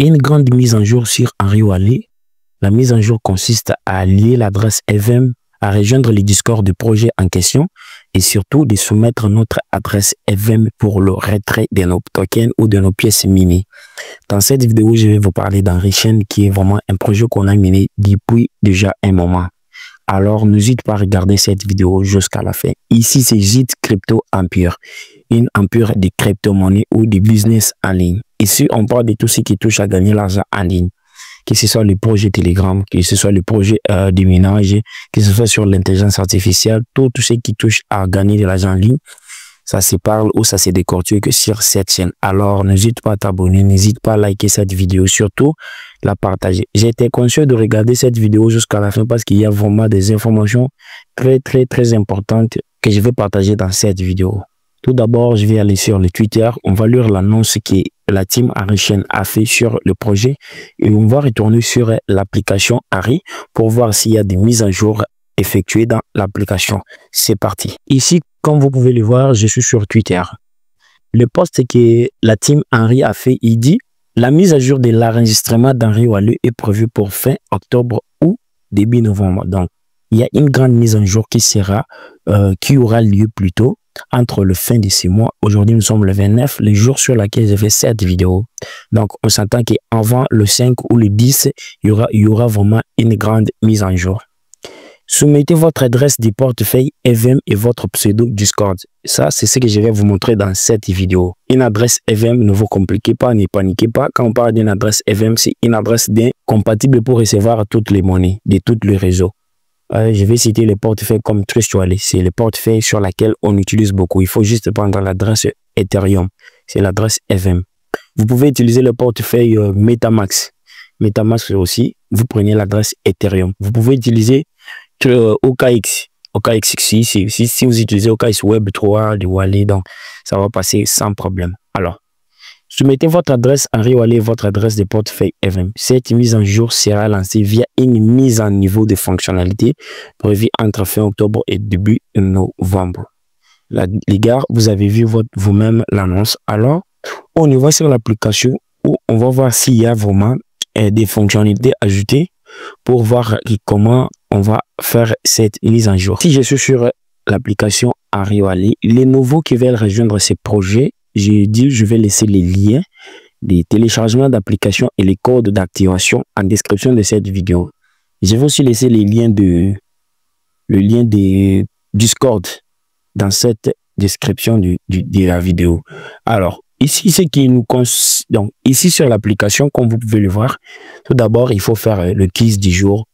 une grande mise en jour sur Henry Wallet. La mise en jour consiste à lier l'adresse FM, à rejoindre les Discord du projet en question et surtout de soumettre notre adresse FM pour le retrait de nos tokens ou de nos pièces minées. Dans cette vidéo, je vais vous parler d'Enrichain qui est vraiment un projet qu'on a miné depuis déjà un moment. Alors, n'hésite pas à regarder cette vidéo jusqu'à la fin. Ici, c'est JIT Crypto Empire, une empire de crypto-monnaie ou de business en ligne. Ici, on parle de tout ce qui touche à gagner l'argent en ligne. Que ce soit le projet Telegram, que ce soit le projet de minage, que ce soit sur l'intelligence artificielle, tout ce qui touche à gagner de l'argent en ligne, ça se parle ou ça se décortique sur cette chaîne. Alors, n'hésite pas à t'abonner, n'hésite pas à liker cette vidéo, surtout la partager. J'ai été conscient de regarder cette vidéo jusqu'à la fin parce qu'il y a vraiment des informations très importantes que je vais partager dans cette vidéo. Tout d'abord, je vais aller sur le Twitter. On va lire l'annonce que la team Enrichain a fait sur le projet et on va retourner sur l'application Harry pour voir s'il y a des mises à jour effectuées dans l'application. C'est parti. Ici, comme vous pouvez le voir, je suis sur Twitter. Le post que la team Henry a fait, il dit « La mise à jour de l'enregistrement d'Henry Wallet est prévue pour fin octobre ou début novembre. » Donc, il y a une grande mise à jour qui aura lieu plus tôt entre le fin de ce mois. Aujourd'hui, nous sommes le 29, le jour sur lequel j'ai fait cette vidéo. Donc, on s'entend qu'avant le 5 ou le 10, il y aura vraiment une grande mise en jour. Soumettez votre adresse de portefeuille FM et votre pseudo Discord. Ça, c'est ce que je vais vous montrer dans cette vidéo. Une adresse FM, ne vous compliquez pas, ne paniquez pas. Quand on parle d'une adresse FM, c'est une adresse compatible pour recevoir toutes les monnaies de tous les réseaux. Je vais citer les portefeuilles comme Trust Wallet. C'est le portefeuille sur lequel on utilise beaucoup. Il faut juste prendre l'adresse Ethereum. C'est l'adresse FM. Vous pouvez utiliser le portefeuille Metamask. Metamask aussi, vous prenez l'adresse Ethereum. Vous pouvez utiliser OKX. OKX, si vous utilisez OKX Web 3, du Wallet, donc ça va passer sans problème. Alors, soumettez votre adresse Henry Wallet et votre adresse de portefeuille FM. Cette mise en jour sera lancée via une mise en niveau de fonctionnalité prévue entre fin octobre et début novembre. Là, les gars, vous avez vu vous-même l'annonce. Alors, on y va sur l'application où on va voir s'il y a vraiment des fonctionnalités ajoutées pour voir comment on va faire cette mise en jour. Si je suis sur l'application Henry Wallet, les nouveaux qui veulent rejoindre ces projets, je vais laisser les liens des téléchargements d'applications et les codes d'activation en description de cette vidéo. Je vais aussi laisser le lien de Discord dans cette description de la vidéo. Alors, ici, ce qui nous donc ici sur l'application, comme vous pouvez le voir, tout d'abord, il faut faire le quiz du jour.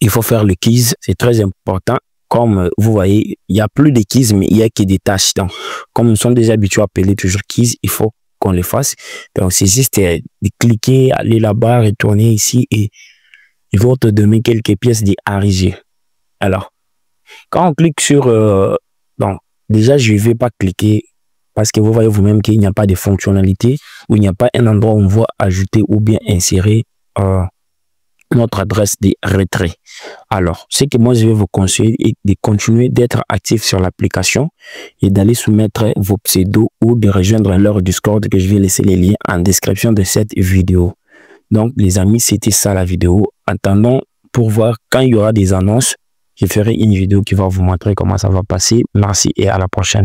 Il faut faire le quiz, c'est très important. Comme vous voyez, il n'y a plus de quiz, mais il n'y a que des tâches. Donc, comme nous sommes déjà habitués à appeler toujours quiz, il faut qu'on le fasse. Donc, c'est juste de cliquer, aller là-bas, retourner ici et ils vont te donner quelques pièces d'Henry. Alors, quand on clique sur... donc, déjà, je ne vais pas cliquer parce que vous voyez vous-même qu'il n'y a pas de fonctionnalité ou il n'y a pas un endroit où on va ajouter ou bien insérer notre adresse de retrait. Alors, ce que moi je vais vous conseiller est de continuer d'être actif sur l'application et d'aller soumettre vos pseudos ou de rejoindre leur Discord que je vais laisser les liens en description de cette vidéo. Donc, les amis, c'était ça la vidéo. Attendons pour voir quand il y aura des annonces. Je ferai une vidéo qui va vous montrer comment ça va passer. Merci et à la prochaine.